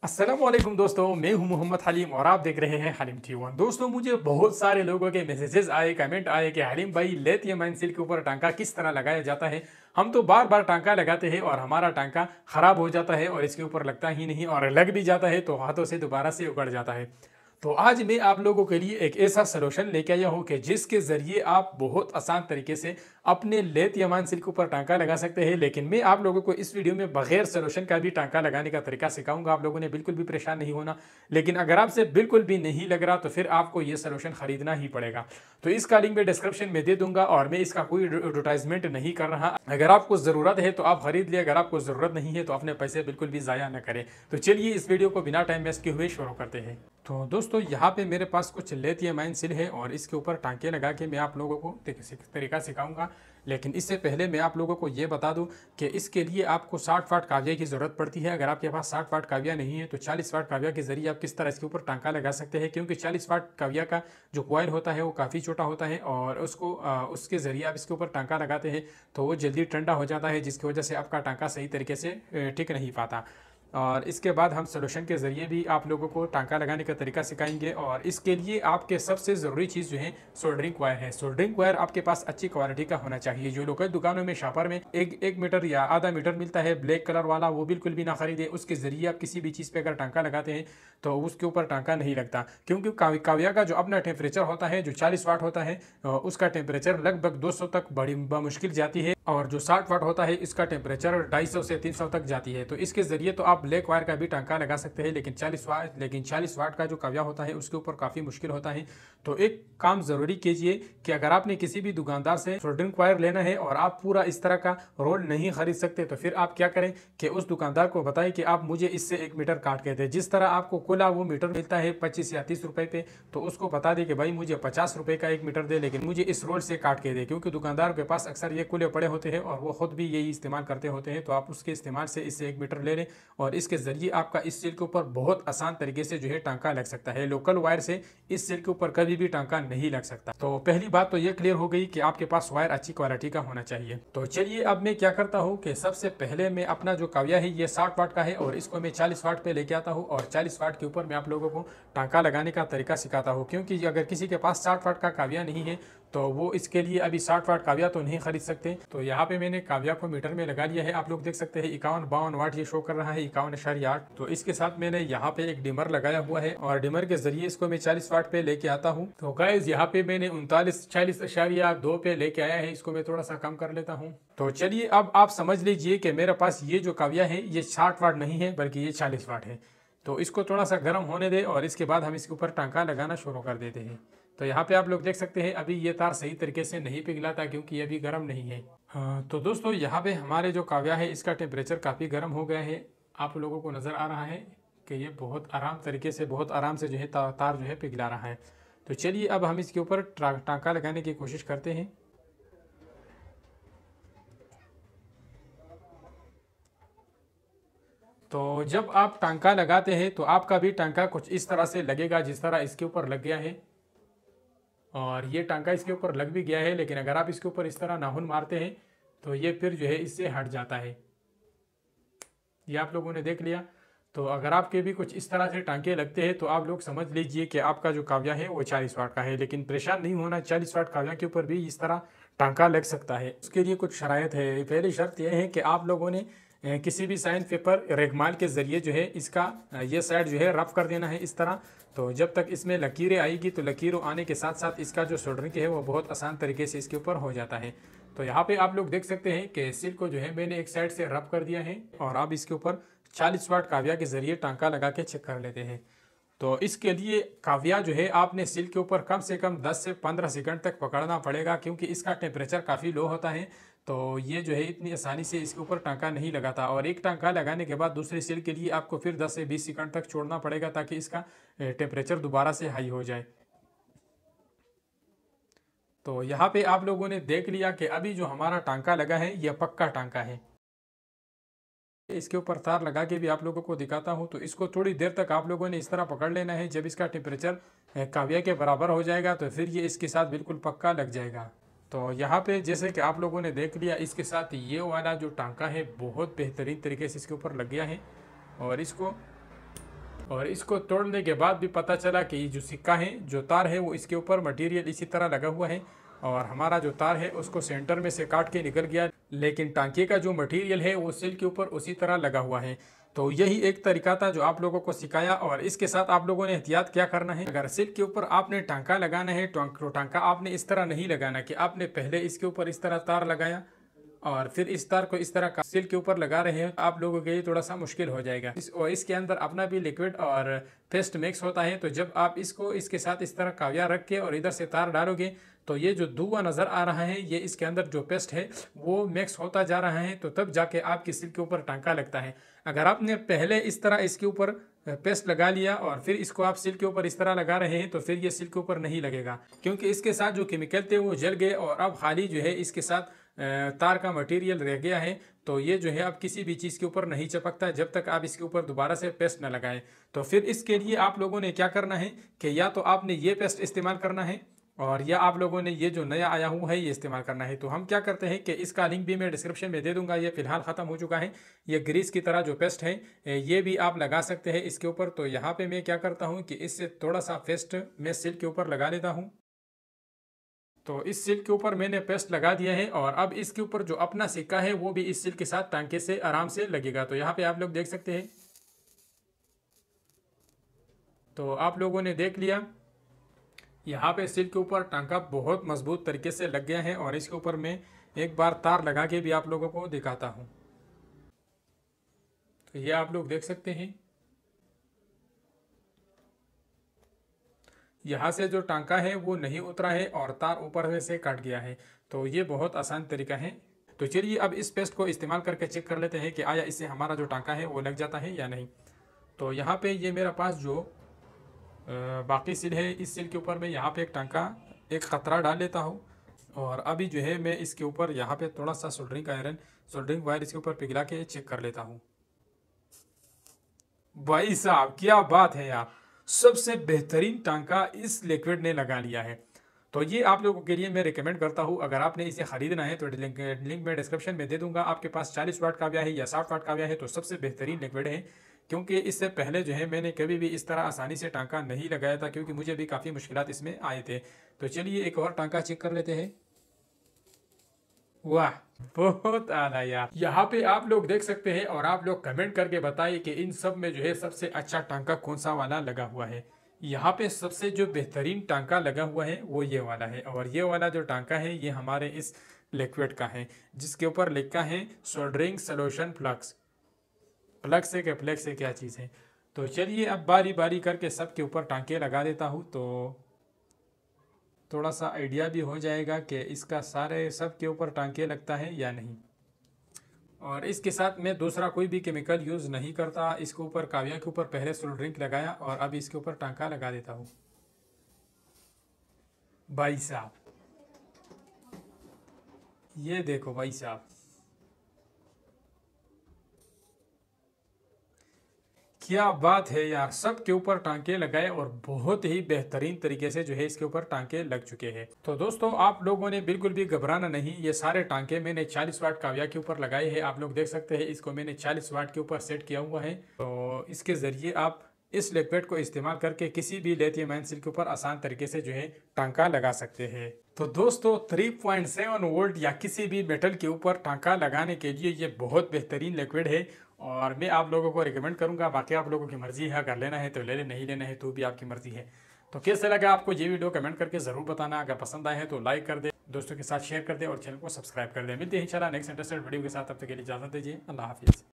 अस्सलामुअलैकुम दोस्तों, मैं हूं मोहम्मद हलीम और आप देख रहे हैं हलीम T1। दोस्तों, मुझे बहुत सारे लोगों के मैसेजेस आए, कमेंट आए कि हलीम भाई लिथियम सील के ऊपर टांका किस तरह लगाया जाता है। हम तो बार बार टांका लगाते हैं और हमारा टांका खराब हो जाता है और इसके ऊपर लगता ही नहीं, और लग भी जाता है तो हाथों से दोबारा से उगड़ जाता है। तो आज मैं आप लोगों के लिए एक ऐसा सलूशन लेके आया हूँ कि जिसके ज़रिए आप बहुत आसान तरीके से अपने लिथियम सील के ऊपर टांका लगा सकते हैं। लेकिन मैं आप लोगों को इस वीडियो में बगैर सलूशन का भी टांका लगाने का तरीका सिखाऊंगा। आप लोगों ने बिल्कुल भी परेशान नहीं होना। लेकिन अगर आपसे बिल्कुल भी नहीं लग रहा तो फिर आपको ये सलूशन खरीदना ही पड़ेगा। तो इसका लिंक मैं डिस्क्रिप्शन में दे दूंगा और मैं इसका कोई एडवर्टाइजमेंट नहीं कर रहा। अगर आपको ज़रूरत है तो आप खरीद लिए, अगर आपको ज़रूरत नहीं है तो अपने पैसे बिल्कुल भी ज़ाया न करें। तो चलिए इस वीडियो को बिना टाइम वेस्ट किए हुए शुरू करते हैं। तो दोस्तों, यहाँ पे मेरे पास कुछ लिथियम सील है और इसके ऊपर टांके लगा के मैं आप लोगों को तरीका सिखाऊंगा। लेकिन इससे पहले मैं आप लोगों को ये बता दूं कि इसके लिए आपको 60 वाट काविया की ज़रूरत पड़ती है। अगर आपके पास 60 वाट काविया नहीं है तो 40 वाट काविया के ज़रिए आप किस तरह इसके ऊपर टांका लगा सकते हैं, क्योंकि 40 वाट काविया का जो कॉइल होता है वो काफ़ी छोटा होता है और उसके ज़रिए आप इसके ऊपर टांका लगाते हैं तो वो जल्दी ठंडा हो जाता है, जिसकी वजह से आपका टांका सही तरीके से टिक नहीं पाता। और इसके बाद हम सलूशन के ज़रिए भी आप लोगों को टांका लगाने का तरीका सिखाएंगे। और इसके लिए आपके सबसे ज़रूरी चीज़ जो है सोल्डरिंग वायर है। सोल्डरिंग वायर आपके पास अच्छी क्वालिटी का होना चाहिए। जो लोकल दुकानों में शॉपर में एक मीटर या आधा मीटर मिलता है ब्लैक कलर वाला, वो बिल्कुल भी ना खरीदे। उसके ज़रिए आप किसी भी चीज़ पर अगर टांका लगाते हैं तो उसके ऊपर टांका नहीं लगता, क्योंकि काविया का जो अपना टेम्परेचर होता है जो 40 वाट होता है उसका टेम्परेचर लगभग 200 तक बड़ी मुश्किल जाती है, और जो 60 वाट होता है इसका टेम्परेचर 250 से 300 तक जाती है। तो इसके ज़रिए तो आप ब्लैक वायर का भी टांका लगा सकते हैं, लेकिन 40 वाट का जो काविया होता है उसके ऊपर काफ़ी मुश्किल होता है। तो एक काम ज़रूरी कीजिए कि अगर आपने किसी भी दुकानदार से सोल्डरिंग वायर लेना है और आप पूरा इस तरह का रोल नहीं खरीद सकते तो फिर आप क्या करें कि उस दुकानदार को बताएं कि आप मुझे इससे 1 मीटर काट के दें। जिस तरह आपको खुला वो मीटर मिलता है 25 या 30 रुपए पे, तो उसको बता दें कि भाई मुझे 50 रुपए का 1 मीटर दे, लेकिन मुझे इस रोल से काट के दे, क्योंकि दुकानदार के पास अक्सर ये खुले पड़े होते हैं और वो खुद भी यही इस्तेमाल करते होते हैं। तो आप उसके इस्तेमाल से इससे 1 मीटर ले लें और इसके ज़रिए आपका इस सील के ऊपर बहुत आसान तरीके से जो है टांका लग सकता है। लोकल वायर से इस सील के ऊपर कभी भी टांका नहीं लग सकता। तो पहली बात तो ये क्लियर हो गई कि आपके पास वायर अच्छी क्वालिटी का होना चाहिए। तो चलिए अब मैं क्या करता हूँ कि सबसे पहले मैं अपना जो काविया है ये 60 वाट का है और इसको मैं 40 वाट पे लेके आता हूँ और 40 वाट के ऊपर मैं आप लोगों को टांका लगाने का तरीका सिखाता हूँ। क्योंकि अगर किसी के पास 60 वाट का काविया नहीं है तो वो इसके लिए अभी 60 वाट काविया तो नहीं खरीद सकते। तो यहाँ पे मैंने काविया को मीटर में लगा लिया है। आप लोग देख सकते हैं 51-52 वाट ये शो कर रहा है, 51.8। तो इसके साथ मैंने यहाँ पे एक डिमर लगाया हुआ है और डिमर के जरिए इसको मैं 40 वाट पे लेके आता हूँ। तो गाइस यहाँ पे मैंने 39 40.2 पे लेके आया है। इसको मैं थोड़ा सा कम कर लेता हूँ। तो चलिए अब आप समझ लीजिए कि मेरे पास ये जो काविया है ये 60 वाट नहीं है बल्कि ये 40 वाट है। तो इसको थोड़ा सा गर्म होने दे और इसके बाद हम इसके ऊपर टांका लगाना शुरू कर देते हैं। तो यहाँ पे आप लोग देख सकते हैं अभी ये तार सही तरीके से नहीं पिघला था क्योंकि ये अभी गर्म नहीं है। हाँ, तो दोस्तों यहाँ पे हमारे जो काविया है इसका टेम्परेचर काफ़ी गर्म हो गया है। आप लोगों को नज़र आ रहा है कि ये बहुत आराम से जो है तार जो है पिघला रहा है। तो चलिए अब हम इसके ऊपर टांका लगाने की कोशिश करते हैं। तो जब आप टांका लगाते हैं तो आपका भी टांका कुछ इस तरह से लगेगा जिस तरह इसके ऊपर लग गया है, और ये टांका इसके ऊपर लग भी गया है। लेकिन अगर आप इसके ऊपर इस तरह नाखून मारते हैं तो ये फिर जो है इससे हट जाता है। ये आप लोगों ने देख लिया। तो अगर आपके भी कुछ इस तरह से टांके लगते हैं तो आप लोग समझ लीजिए कि आपका जो काविया है वो 40 वाट का है। लेकिन परेशान नहीं होना, 40 वाट काविया के ऊपर भी इस तरह टांका लग सकता है। उसके लिए कुछ शरायत है। पहली शर्त यह है कि आप लोगों ने किसी भी साइन पेपर रेगमाल के ज़रिए जो है इसका ये साइड जो है रफ कर देना है इस तरह। तो जब तक इसमें लकीरें आएगी तो लकीरों आने के साथ साथ इसका जो सोल्डरिंग है वो बहुत आसान तरीके से इसके ऊपर हो जाता है। तो यहाँ पे आप लोग देख सकते हैं कि सील को जो है मैंने एक साइड से रफ कर दिया है और अब इसके ऊपर 40 वाट काविया के ज़रिए टांका लगा के चेक कर लेते हैं। तो इसके लिए काविया जो है आपने सील के ऊपर कम से कम 10 से 15 सेकंड तक पकड़ना पड़ेगा, क्योंकि इसका टेम्परेचर काफ़ी लो होता है। तो ये जो है इतनी आसानी से इसके ऊपर टांका नहीं लगाता, और एक टांका लगाने के बाद दूसरे सील के लिए आपको फिर 10 से 20 सेकंड तक छोड़ना पड़ेगा ताकि इसका टेम्परेचर दोबारा से हाई हो जाए। तो यहाँ पे आप लोगों ने देख लिया कि अभी जो हमारा टांका लगा है यह पक्का टांका है। इसके ऊपर तार लगा के भी आप लोगों को दिखाता हूँ। तो इसको थोड़ी देर तक आप लोगों ने इस तरह पकड़ लेना है। जब इसका टेम्परेचर काविया के बराबर हो जाएगा तो फिर ये इसके साथ बिल्कुल पक्का लग जाएगा। तो यहाँ पे जैसे कि आप लोगों ने देख लिया, इसके साथ ये वाला जो टांका है बहुत बेहतरीन तरीके से इसके ऊपर लग गया है। और इसको और इसको तोड़ने के बाद भी पता चला कि ये जो सिक्का है, जो तार है, वो इसके ऊपर मटेरियल इसी तरह लगा हुआ है और हमारा जो तार है उसको सेंटर में से काट के निकल गया, लेकिन टांके का जो मटेरियल है वो सिल्क के ऊपर उसी तरह लगा हुआ है। तो यही एक तरीका था जो आप लोगों को सिखाया। और इसके साथ आप लोगों ने एहतियात क्या करना है, अगर सिल्क के ऊपर आपने टांका लगाना है तो टांका आपने इस तरह नहीं लगाना कि आपने पहले इसके ऊपर इस तरह तार लगाया और फिर इस तार को इस तरह का सिल्क के ऊपर लगा रहे हैं, आप लोगों के लिए थोड़ा सा मुश्किल हो जाएगा। और इसके अंदर अपना भी लिक्विड और पेस्ट मिक्स होता है, तो जब आप इसको इसके साथ इस तरह काव्या रख के और इधर से तार डालोगे तो ये जो धुआं नज़र आ रहा है, ये इसके अंदर जो पेस्ट है वो मिक्स होता जा रहा है, तो तब जाके आपकी सिल्क के ऊपर टांका लगता है। अगर आपने पहले इस तरह इसके ऊपर पेस्ट लगा लिया और फिर इसको आप सिल्क के ऊपर इस तरह लगा रहे हैं तो फिर ये सिल्क के ऊपर नहीं लगेगा, क्योंकि इसके साथ जो केमिकल थे वो जल गए और अब खाली जो है इसके साथ तार का मटेरियल रह गया है। तो ये जो है अब किसी भी चीज़ के ऊपर नहीं चिपकता जब तक आप इसके ऊपर दोबारा से पेस्ट न लगाएं। तो फिर इसके लिए आप लोगों ने क्या करना है कि या तो आपने ये पेस्ट इस्तेमाल करना है और या आप लोगों ने ये जो नया आया हुआ है ये इस्तेमाल करना है। तो हम क्या करते हैं कि इसका लिंक भी मैं डिस्क्रिप्शन में दे दूंगा, ये फिलहाल ख़त्म हो चुका है। ये ग्रीस की तरह जो पेस्ट है ये भी आप लगा सकते हैं इसके ऊपर। तो यहाँ पे मैं क्या करता हूँ कि इससे थोड़ा सा पेस्ट मैं सिल्क के ऊपर लगा लेता हूँ। तो इस सिल्क के ऊपर मैंने पेस्ट लगा दिया है और अब इसके ऊपर जो अपना सिक्का है वो भी इस सिल्क के साथ टांके से आराम से लगेगा। तो यहाँ पे आप लोग देख सकते हैं। तो आप लोगों ने देख लिया, यहाँ पे सिल्क के ऊपर टांका बहुत मजबूत तरीके से लग गया है और इसके ऊपर मैं एक बार तार लगा के भी आप लोगों को दिखाता हूँ। तो ये आप लोग देख सकते हैं, यहाँ से जो टांका है वो नहीं उतरा है और तार ऊपर से कट गया है। तो ये बहुत आसान तरीका है। तो चलिए अब इस पेस्ट को इस्तेमाल करके चेक कर लेते हैं कि आया इससे हमारा जो टांका है वो लग जाता है या नहीं। तो यहाँ पे ये मेरा पास जो बाकी सिल है, इस सिल के ऊपर मैं यहाँ पे एक टांका एक खतरा डाल लेता हूँ और अभी जो है मैं इसके ऊपर यहाँ पे थोड़ा सा सोल्डरिंग वायर इसके ऊपर पिघला के चेक कर लेता हूँ। भाई साहब क्या बात है यार, सबसे बेहतरीन टांका इस लिक्विड ने लगा लिया है। तो ये आप लोगों के लिए मैं रिकमेंड करता हूँ, अगर आपने इसे खरीदना है तो लिंक मैं डिस्क्रिप्शन में दे दूंगा। आपके पास 40 वाट का है या 60 वाट का है तो सबसे बेहतरीन लिक्विड है, क्योंकि इससे पहले जो है मैंने कभी भी इस तरह आसानी से टांका नहीं लगाया था, क्योंकि मुझे भी काफ़ी मुश्किलात इसमें आए थे। तो चलिए एक और टांका चेक कर लेते हैं। वाह बहुत आला यार, यहाँ पे आप लोग देख सकते हैं और आप लोग कमेंट करके बताइए कि इन सब में जो है सबसे अच्छा टांका कौन सा वाला लगा हुआ है। यहाँ पे सबसे जो बेहतरीन टांका लगा हुआ है वो ये वाला है और ये वाला जो टांका है ये हमारे इस लिक्विड का है, जिसके ऊपर लिखा है सोल्डरिंग सॉल्यूशन फ्लक्स। फ्लक्स से क्या फ्लैक्स से क्या चीज़ है। तो चलिए अब बारी बारी करके सबके ऊपर टांके लगा देता हूँ, तो थोड़ा सा आइडिया भी हो जाएगा कि इसका सारे सब के ऊपर टांके लगता है या नहीं। और इसके साथ मैं दूसरा कोई भी केमिकल यूज़ नहीं करता। इसके ऊपर काव्या के ऊपर पहले सोल्डरिंग लगाया और अब इसके ऊपर टांका लगा देता हूँ। भाई साहब ये देखो भाई साहब, क्या बात है यार, सब के ऊपर टांके लगाए और बहुत ही बेहतरीन तरीके से जो है इसके ऊपर टांके लग चुके हैं। तो दोस्तों आप लोगों ने बिल्कुल भी घबराना नहीं, ये सारे टांके मैंने 40 वाट काव्या के ऊपर लगाए हैं। आप लोग देख सकते हैं इसको मैंने 40 वाट के ऊपर सेट किया हुआ है। तो इसके ज़रिए आप इस लिक्विड को इस्तेमाल करके किसी भी लिथियम आयन सेल के ऊपर आसान तरीके से जो है टांका लगा सकते हैं। तो दोस्तों 3.7 वोल्ट या किसी भी मेटल के ऊपर टांका लगाने के लिए ये बहुत बेहतरीन लिक्विड है और मैं आप लोगों को रिकमेंड करूंगा। बाकी आप लोगों की मर्जी है, अगर लेना है तो ले ले, नहीं लेना है तो भी आपकी मर्जी है। तो कैसा लगा आपको ये वीडियो कमेंट करके ज़रूर बताना। अगर पसंद आए हैं तो लाइक कर दे, दोस्तों के साथ शेयर कर दे और चैनल को सब्सक्राइब कर दे। मिलते हैं इंशाल्लाह नेक्स्ट इंटरेस्टेड वीडियो के साथ, तब तक के लिए इजाज़त दीजिए। अल्लाह हाफिज़।